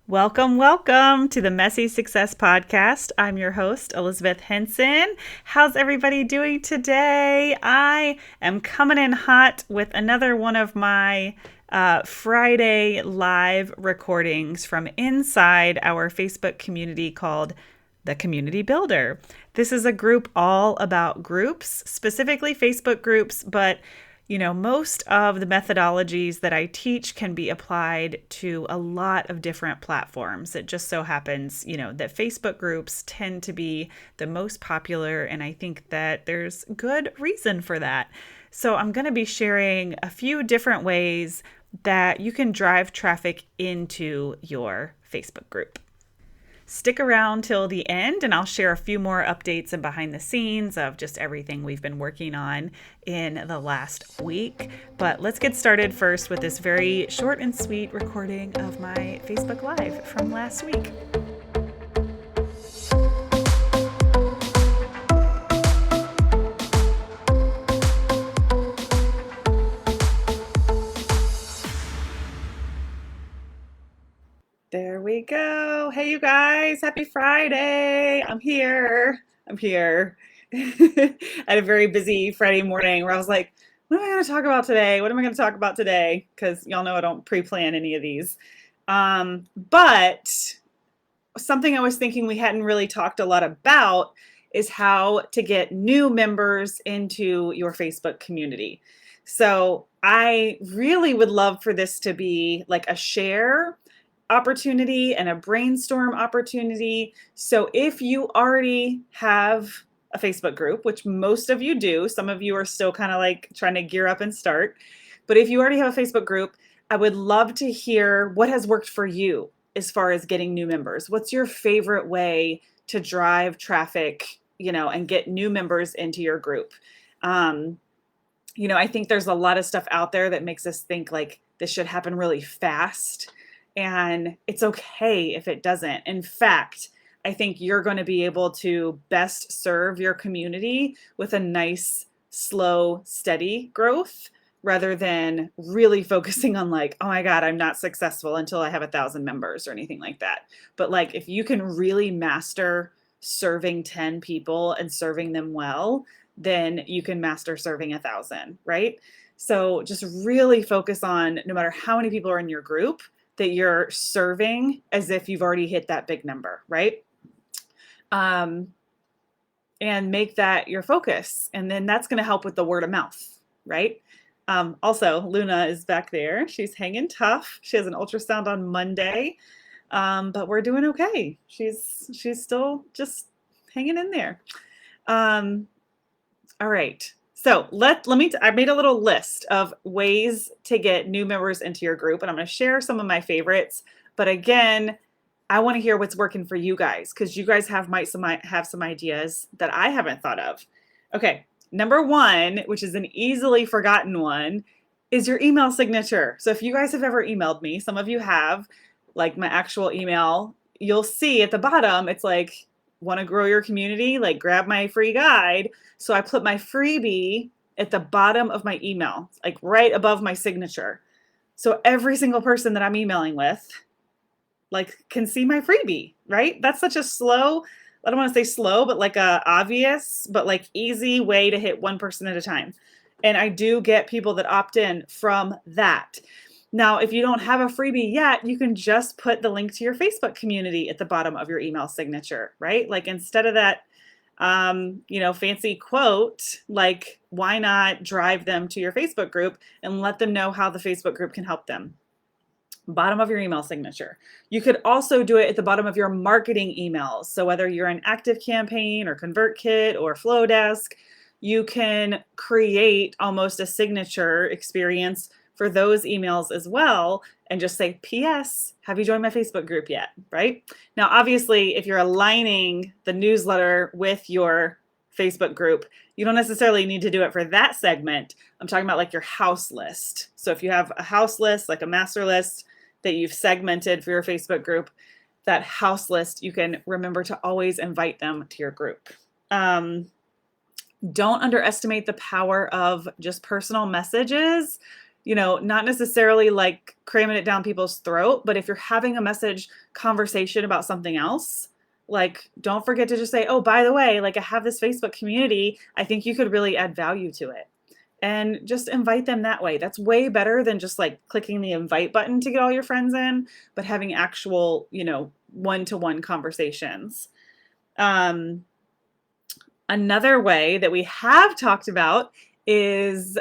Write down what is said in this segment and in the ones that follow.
Welcome to the Messy Success Podcast. I'm your host, Elizabeth Henson. How's everybody doing today? I am coming in hot with another one of my Friday live recordings from inside our Facebook community called the Community Builder. This is a group all about groups, specifically Facebook groups, but most of the methodologies that I teach can be applied to a lot of different platforms. It just so happens, that Facebook groups tend to be the most popular, and I think that there's good reason for that. So I'm going to be sharing a few different ways that you can drive traffic into your Facebook group. Stick around till the end and I'll share a few more updates and behind the scenes of just everything we've been working on in the last week. But let's get started first with this very short and sweet recording of my Facebook Live from last week. There we go. Hey, you guys. Happy Friday. I'm here. I had a very busy Friday morning where I was like, what am I going to talk about today? Because y'all know I don't pre-plan any of these. But something I was thinking we hadn't really talked a lot about is how to get new members into your Facebook community. So I really would love for this to be like a share opportunity and a brainstorm opportunity. So if you already have a Facebook group, which most of you do, some of you are still kind of like trying to gear up and start, but if you already have a Facebook group, I would love to hear what has worked for you as far as getting new members. What's your favorite way to drive traffic, and get new members into your group? I think there's a lot of stuff out there that makes us think like this should happen really fast. And it's okay if it doesn't. In fact, I think you're going to be able to best serve your community with a nice, slow, steady growth rather than really focusing on like, oh my God, I'm not successful until I have 1,000 members or anything like that. But like, if you can really master serving 10 people and serving them well, then you can master serving 1,000, right? So just really focus on, no matter how many people are in your group, that you're serving as if you've already hit that big number, right? And make that your focus. And then that's going to help with the word of mouth, right? Also, Luna is back there. She's hanging tough. She has an ultrasound on Monday, but we're doing okay. She's still just hanging in there. All right. So I made a little list of ways to get new members into your group, and I'm going to share some of my favorites. But again, I want to hear what's working for you guys, because you guys might have some ideas that I haven't thought of. Okay, number one, which is an easily forgotten one, is your email signature. So if you guys have ever emailed me, some of you have, like my actual email, you'll see at the bottom, it's like, want to grow your community, like grab my free guide. So I put my freebie at the bottom of my email, like right above my signature. So every single person that I'm emailing with, like, can see my freebie, right? That's such a slow, I don't want to say slow, but like a obvious, but like easy way to hit one person at a time. And I do get people that opt in from that. Now, if you don't have a freebie yet, you can just put the link to your Facebook community at the bottom of your email signature, right? Like instead of that, fancy quote, like why not drive them to your Facebook group and let them know how the Facebook group can help them? Bottom of your email signature. You could also do it at the bottom of your marketing emails. So whether you're an ActiveCampaign or ConvertKit or Flowdesk, you can create almost a signature experience for those emails as well, and just say, P.S., have you joined my Facebook group yet, right? Now, obviously, if you're aligning the newsletter with your Facebook group, you don't necessarily need to do it for that segment. I'm talking about like your house list. So if you have a house list, like a master list that you've segmented for your Facebook group, that house list, you can remember to always invite them to your group. Don't underestimate the power of just personal messages. not necessarily like cramming it down people's throat, but if you're having a message conversation about something else, like don't forget to just say, oh, by the way, like I have this Facebook community. I think you could really add value to it. And just invite them that way. That's way better than just like clicking the invite button to get all your friends in, but having actual, one-to-one conversations. Another way that we have talked about is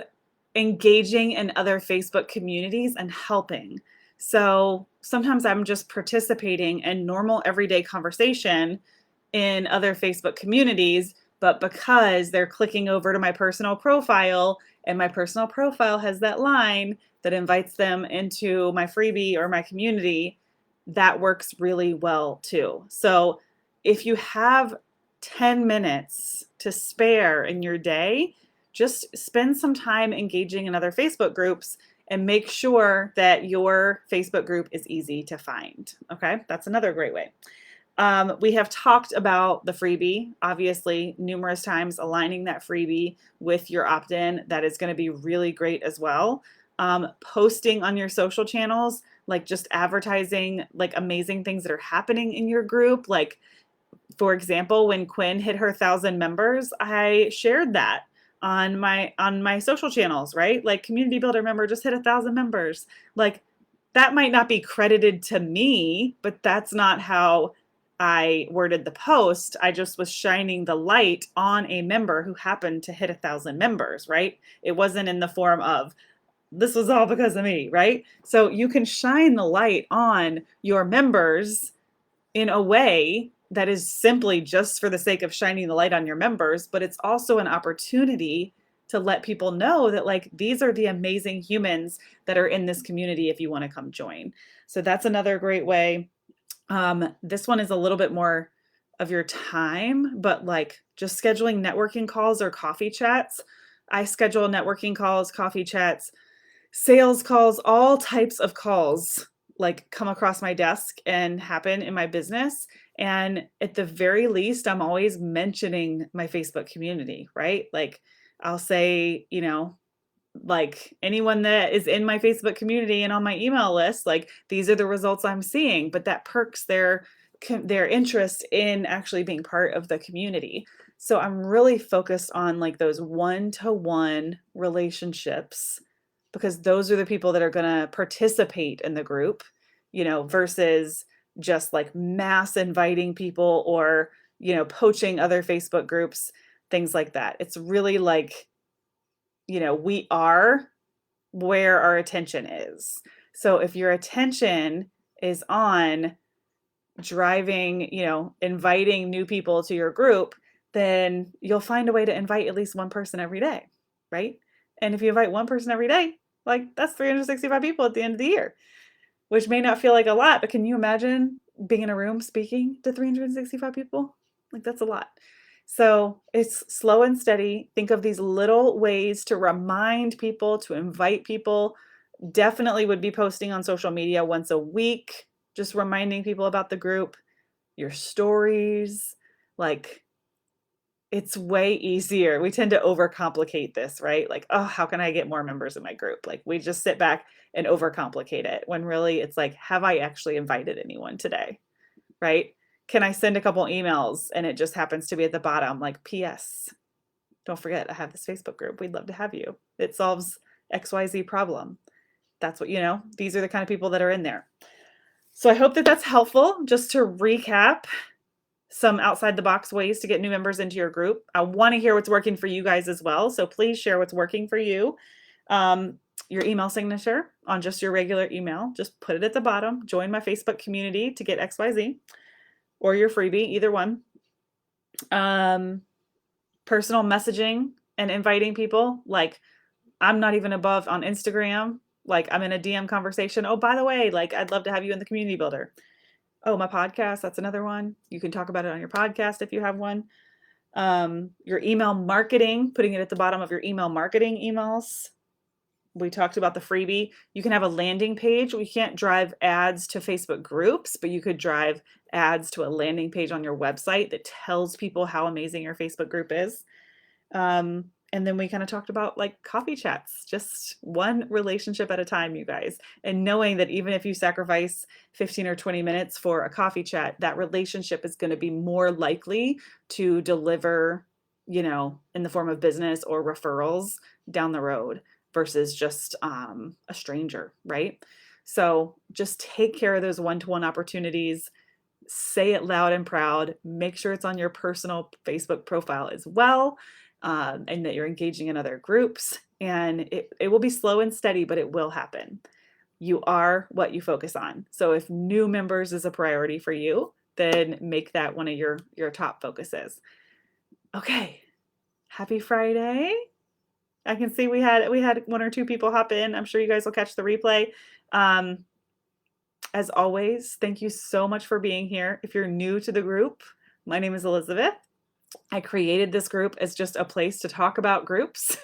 engaging in other Facebook communities and helping. So sometimes I'm just participating in normal everyday conversation in other Facebook communities, but because they're clicking over to my personal profile and my personal profile has that line that invites them into my freebie or my community, that works really well too. So if you have 10 minutes to spare in your day, just spend some time engaging in other Facebook groups and make sure that your Facebook group is easy to find. Okay, that's another great way. We have talked about the freebie, obviously, numerous times, aligning that freebie with your opt-in. That is going to be really great as well. Posting on your social channels, like just advertising like amazing things that are happening in your group. Like, for example, when Quinn hit her 1,000 members, I shared that on my social channels, right? Like community builder member just hit 1,000 members. Like that might not be credited to me, but that's not how I worded the post. I just was shining the light on a member who happened to hit 1,000 members, right? It wasn't in the form of, this was all because of me, right? So you can shine the light on your members in a way that is simply just for the sake of shining the light on your members, but it's also an opportunity to let people know that like these are the amazing humans that are in this community if you want to come join. So that's another great way. This one is a little bit more of your time, but like just scheduling networking calls or coffee chats. I schedule networking calls, coffee chats, sales calls, all types of calls like come across my desk and happen in my business. And at the very least, I'm always mentioning my Facebook community, right? Like I'll say, like anyone that is in my Facebook community and on my email list, like these are the results I'm seeing, but that perks their interest in actually being part of the community. So I'm really focused on like those one-to-one relationships because those are the people that are going to participate in the group, versus just like mass inviting people or, poaching other Facebook groups, things like that. It's really like, we are where our attention is. So if your attention is on driving, inviting new people to your group, then you'll find a way to invite at least one person every day, right? And if you invite one person every day, like that's 365 people at the end of the year, which may not feel like a lot, but can you imagine being in a room speaking to 365 people? Like that's a lot. So it's slow and steady. Think of these little ways to remind people, to invite people. Definitely would be posting on social media once a week, just reminding people about the group, your stories. Like it's way easier. We tend to overcomplicate this, right? Like, oh, how can I get more members in my group? Like we just sit back and overcomplicate it when really it's like, have I actually invited anyone today? Right? Can I send a couple emails and it just happens to be at the bottom, like, P.S. Don't forget, I have this Facebook group. We'd love to have you. It solves XYZ problem. That's what, these are the kind of people that are in there. So I hope that that's helpful. Just to recap, some outside the box ways to get new members into your group. I want to hear what's working for you guys as well. So please share what's working for you. Your email signature on just your regular email, just put it at the bottom. Join my Facebook community to get XYZ or your freebie, either one. Personal messaging and inviting people. Like I'm not even above on Instagram. Like I'm in a DM conversation. Oh, by the way, like I'd love to have you in the community builder. Oh, my podcast, that's another one. You can talk about it on your podcast if you have one. Your email marketing, putting it at the bottom of your email marketing emails. We talked about the freebie. You can have a landing page. We can't drive ads to Facebook groups, but you could drive ads to a landing page on your website that tells people how amazing your Facebook group is. And then we kind of talked about like coffee chats, just one relationship at a time, you guys. And knowing that even if you sacrifice 15 or 20 minutes for a coffee chat, that relationship is going to be more likely to deliver, in the form of business or referrals down the road versus just a stranger, right? So just take care of those one-to-one opportunities. Say it loud and proud. Make sure it's on your personal Facebook profile as well, and that you're engaging in other groups. And it will be slow and steady, but it will happen. You are what you focus on. So if new members is a priority for you, then make that one of your top focuses. Okay. Happy Friday. I can see we had one or two people hop in. I'm sure you guys will catch the replay. As always, thank you so much for being here. If you're new to the group, my name is Elizabeth. I created this group as just a place to talk about groups.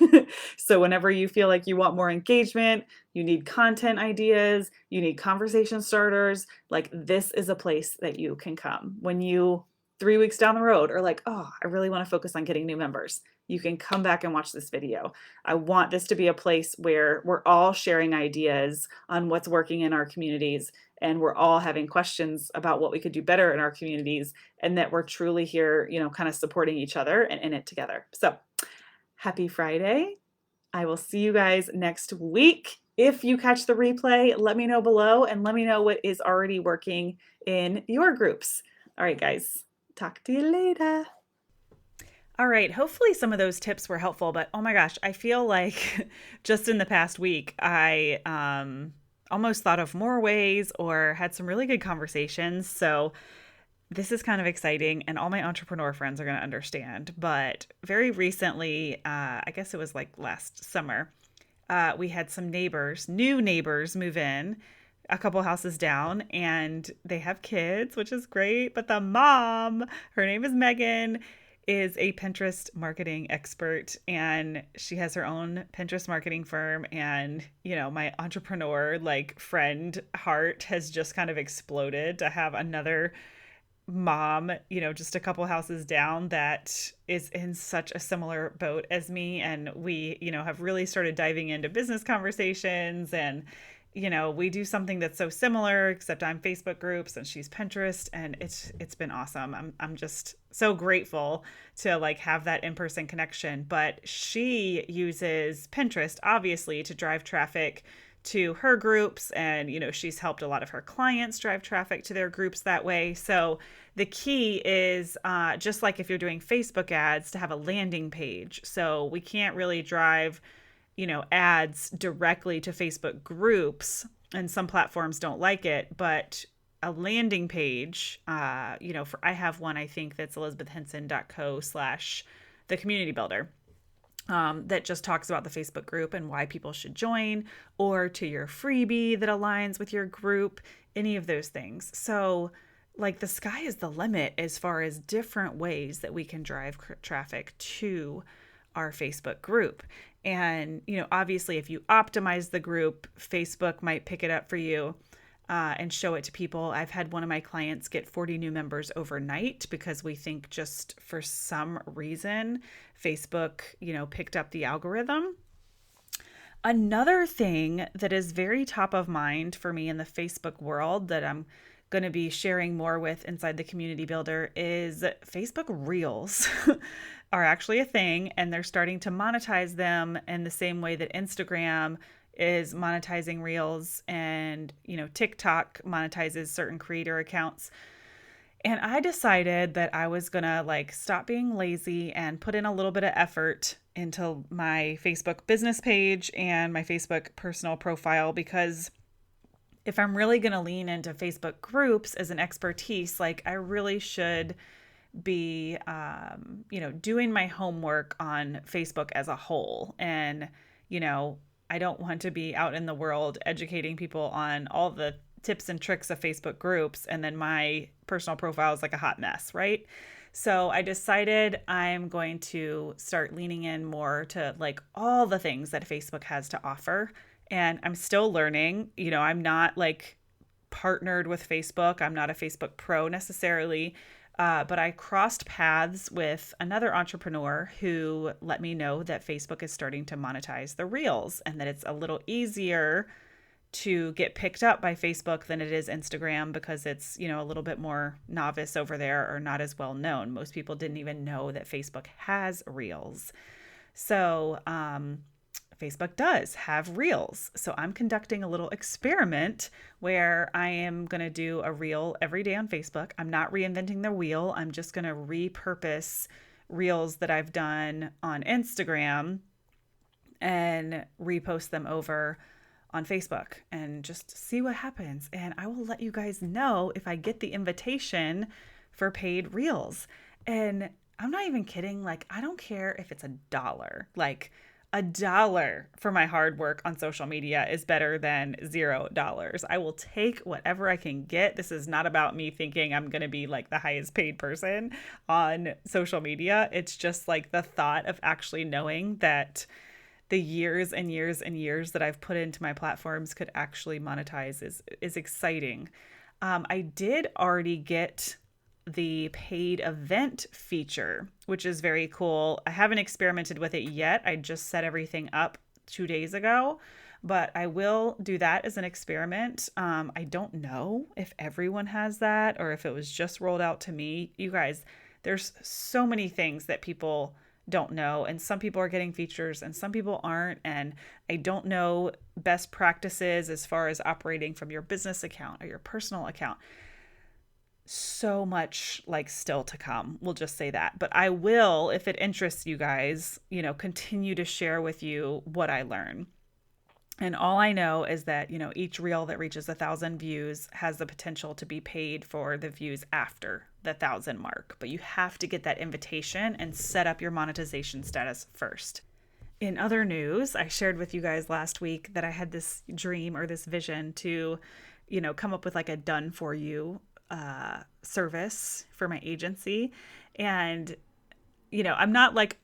So whenever you feel like you want more engagement, you need content ideas, you need conversation starters, like this is a place that you can come. When you 3 weeks down the road are like, oh, I really want to focus on getting new members, you can come back and watch this video. I want this to be a place where we're all sharing ideas on what's working in our communities, and we're all having questions about what we could do better in our communities, and that we're truly here, kind of supporting each other and in it together. So happy Friday. I will see you guys next week. If you catch the replay, let me know below and let me know what is already working in your groups. All right, guys, talk to you later. All right, hopefully some of those tips were helpful, but oh my gosh, I feel like just in the past week, I almost thought of more ways or had some really good conversations. So this is kind of exciting, and all my entrepreneur friends are going to understand. But very recently, I guess it was like last summer, we had some new neighbors move in a couple houses down, and they have kids, which is great. But the mom, her name is Megan, is a Pinterest marketing expert, and she has her own Pinterest marketing firm. And, my entrepreneur friend heart has just kind of exploded to have another mom, just a couple houses down that is in such a similar boat as me. And we, have really started diving into business conversations, and we do something that's so similar, except I'm Facebook groups and she's Pinterest, and it's been awesome. I'm just so grateful to have that in-person connection. But she uses Pinterest obviously to drive traffic to her groups, and she's helped a lot of her clients drive traffic to their groups that way. So the key is just like if you're doing Facebook ads, to have a landing page. So we can't really drive ads directly to Facebook groups, and some platforms don't like it, but a landing page, I have one, I think that's elizabethhenson.co/the community builder, that just talks about the Facebook group and why people should join, or to your freebie that aligns with your group, any of those things. So the sky is the limit as far as different ways that we can drive traffic to our Facebook group. And, obviously if you optimize the group, Facebook might pick it up for you and show it to people. I've had one of my clients get 40 new members overnight because we think just for some reason, Facebook, picked up the algorithm. Another thing that is very top of mind for me in the Facebook world that I'm going to be sharing more with inside the community builder is Facebook Reels are actually a thing, and they're starting to monetize them in the same way that Instagram is monetizing Reels, and TikTok monetizes certain creator accounts. And I decided that I was going to stop being lazy and put in a little bit of effort into my Facebook business page and my Facebook personal profile, because if I'm really going to lean into Facebook groups as an expertise, I really should be, doing my homework on Facebook as a whole. And, I don't want to be out in the world educating people on all the tips and tricks of Facebook groups, and then my personal profile is like a hot mess, right? So I decided I'm going to start leaning in more to all the things that Facebook has to offer. And I'm still learning. I'm not partnered with Facebook. I'm not a Facebook pro necessarily. But I crossed paths with another entrepreneur who let me know that Facebook is starting to monetize the reels and that it's a little easier to get picked up by Facebook than it is Instagram because it's, a little bit more novice over there or not as well known. Most people didn't even know that Facebook has reels. So, Facebook does have reels. So I'm conducting a little experiment where I am going to do a reel every day on Facebook. I'm not reinventing the wheel. I'm just going to repurpose reels that I've done on Instagram and repost them over on Facebook and just see what happens. And I will let you guys know if I get the invitation for paid reels. And I'm not even kidding. Like, I don't care if it's $1. Like, $1 for my hard work on social media is better than $0. I will take whatever I can get. This is not about me thinking I'm going to be like the highest paid person on social media. It's just like the thought of actually knowing that the years and years and years that I've put into my platforms could actually monetize is exciting. I did already get the paid event feature, which is very cool. I haven't experimented with it yet. I just set everything up 2 days ago, but I will do that as an experiment. I don't know if everyone has that or if it was just rolled out to me. You guys, there's so many things that people don't know, and some people are getting features and some people aren't, and I don't know best practices as far as operating from your business account or your personal account. So much like still to come, we'll just say that. But I will, if it interests you guys, continue to share with you what I learn. And all I know is that, each reel that reaches 1,000 views has the potential to be paid for the views after the 1,000 mark. But you have to get that invitation and set up your monetization status first. In other news, I shared with you guys last week that I had this dream or this vision to, come up with like a done for you service for my agency. And, I'm not like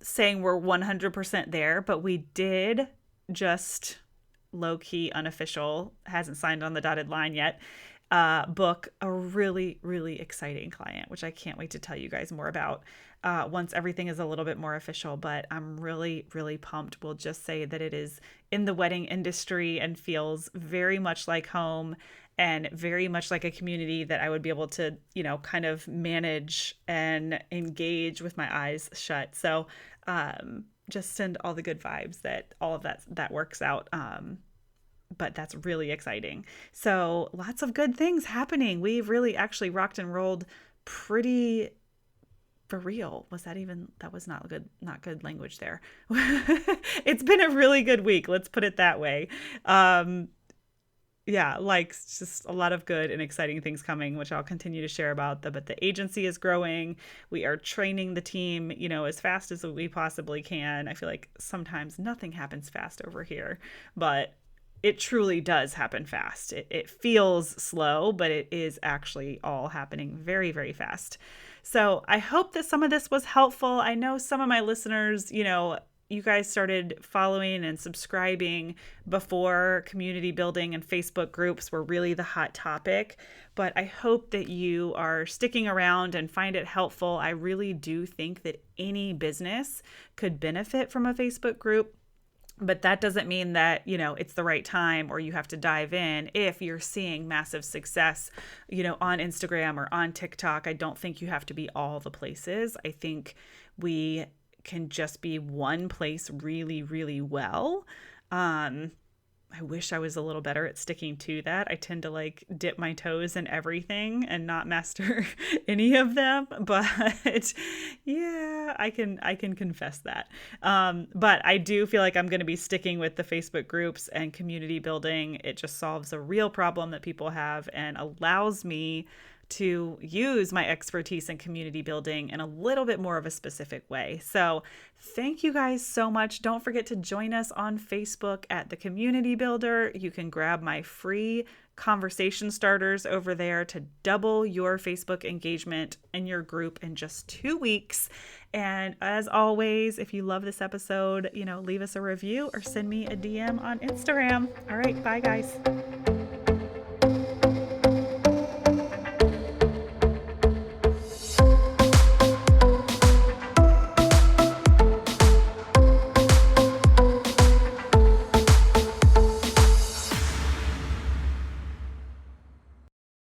saying we're 100% there, but we did just low-key unofficial, hasn't signed on the dotted line yet, book a really, really exciting client, which I can't wait to tell you guys more about once everything is a little bit more official. But I'm really, really pumped. We'll just say that it is in the wedding industry and feels very much like home and very much like a community that I would be able to, kind of manage and engage with my eyes shut. So just send all the good vibes that all of that works out. But that's really exciting. So lots of good things happening. We've really actually rocked and rolled pretty for real. That was not good language there. It's been a really good week. Let's put it that way. Yeah, like just a lot of good and exciting things coming, which I'll continue to share about. But the agency is growing. We are training the team, as fast as we possibly can. I feel like sometimes nothing happens fast over here, but it truly does happen fast. It feels slow, but it is actually all happening very, very fast. So I hope that some of this was helpful. I know some of my listeners, you guys started following and subscribing before community building and Facebook groups were really the hot topic. But I hope that you are sticking around and find it helpful. I really do think that any business could benefit from a Facebook group. But that doesn't mean that, it's the right time or you have to dive in if you're seeing massive success, on Instagram or on TikTok. I don't think you have to be all the places. I think we can just be one place really, really well. I wish I was a little better at sticking to that. I tend to like dip my toes in everything and not master any of them. But yeah, I can confess that. But I do feel like I'm going to be sticking with the Facebook groups and community building. It just solves a real problem that people have and allows me to use my expertise in community building in a little bit more of a specific way. So thank you guys so much. Don't forget to join us on Facebook at The Community Builder. You can grab my free conversation starters over there to double your Facebook engagement in your group in just 2 weeks. And as always, if you love this episode, leave us a review or send me a DM on Instagram. All right, bye guys.